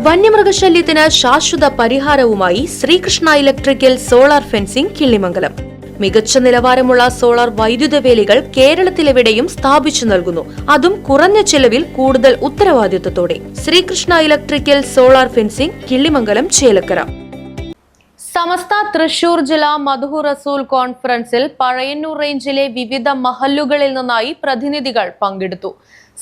വന്യമൃഗശല്യത്തിന് ശാശ്വത പരിഹാരവുമായി Sreekrishna electrical solar fencing Killimangalam. മികച്ച നിലവാരമുള്ള സോളാർ വൈദ്യുത വേലികൾ കേരളത്തിലെവിടെയും സ്ഥാപിച്ചു നൽകുന്നു. അതും കുറഞ്ഞ ചെലവിൽ കൂടുതൽ ഉത്തരവാദിത്വത്തോടെ. Sreekrishna electrical solar fencing Killimangalam Chelakkara. Samastha Thrissur ജില്ലാ മദ്ഹു റസൂൽ കോൺഫറൻസിൽ പഴയന്നൂർ റേഞ്ചിലെ വിവിധ മഹല്ലുകളിൽ നിന്നായി പ്രതിനിധികൾ പങ്കെടുത്തു.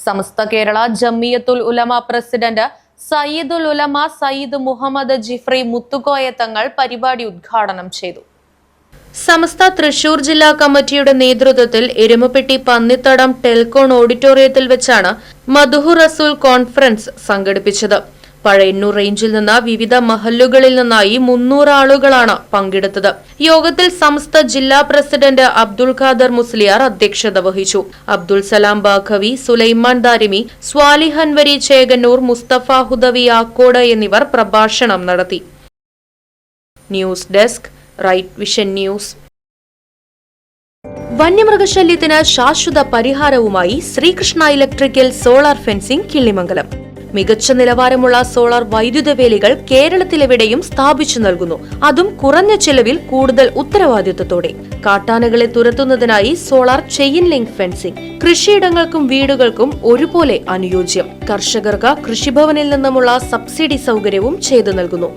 സമസ്ത കേരള ജമിയത്തുൽ ഉലമ പ്രസിഡന്റ് സയ്യിദുൽ ഉലമ സയ്യിദ് മുഹമ്മദ് ജിഫ്രി മുത്തുകോയ തങ്ങൾ പരിപാടി ഉദ്ഘാടനം ചെയ്തു. സമസ്ത തൃശൂർ ജില്ലാ കമ്മിറ്റിയുടെ നേതൃത്വത്തിൽ എരുമപ്പെട്ടി പന്നിത്തടം ടെൽകോൺ ഓഡിറ്റോറിയത്തിൽ വെച്ചാണ് മദ്ഹു റസൂൽ കോൺഫറൻസ് സംഘടിപ്പിച്ചത്. പഴയന്നൂർ റേഞ്ചിൽ നിന്ന് വിവിധ മഹല്ലുകളിൽ നിന്നായി 300 ആളുകളാണ് പങ്കെടുത്തത്. യോഗത്തിൽ സമസ്ത ജില്ലാ പ്രസിഡന്റ് അബ്ദുൽ ഖാദർ മുസ്ലിയാർ അധ്യക്ഷത വഹിച്ചു. അബ്ദുൽ സലാം ബാഖവി, സുലൈമാൻ ദാരിമി, സ്വാലിഹ് അൻവരി ചേകന്നൂർ, മുസ്തഫ ഹുദവി ആക്കോട് എന്നിവർ പ്രഭാഷണം നടത്തി. News desk, right vision news. വന്യമൃഗശല്യത്തിന് ശാശ്വത പരിഹാരവുമായി Sreekrishna electrical solar fencing Killimangalam. മികച്ച നിലവാരമുള്ള സോളാർ വൈദ്യുത വേലികൾ കേരളത്തിലെവിടെയും സ്ഥാപിച്ചു നൽകുന്നു. അതും കുറഞ്ഞ ചെലവിൽ കൂടുതൽ ഉത്തരവാദിത്വത്തോടെ. കാട്ടാനകളെ തുരത്തുന്നതിനായി സോളാർ ചെയിൻ ലിങ്ക് ഫെൻസിംഗ് കൃഷിയിടങ്ങൾക്കും വീടുകൾക്കും ഒരുപോലെ അനുയോജ്യം. കർഷകർക്ക് കൃഷിഭവനിൽ നിന്നുമുള്ള സബ്സിഡി സൗകര്യവും ചെയ്തു നൽകുന്നു.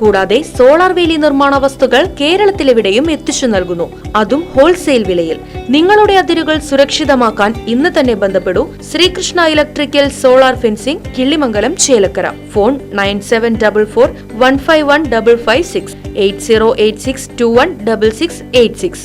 കൂടാതെ സോളാർ വേലി നിർമ്മാണ വസ്തുക്കൾ കേരളത്തിലെവിടെയും എത്തിച്ചു നൽകുന്നു. അതും ഹോൾസെയിൽ വിലയിൽ. നിങ്ങളുടെ അതിരുകൾ സുരക്ഷിതമാക്കാൻ ഇന്ന് തന്നെ ബന്ധപ്പെടൂ. Sreekrishna electrical solar fencing Killimangalam Chelakkara. Phone 9744 151 556 8086 216686.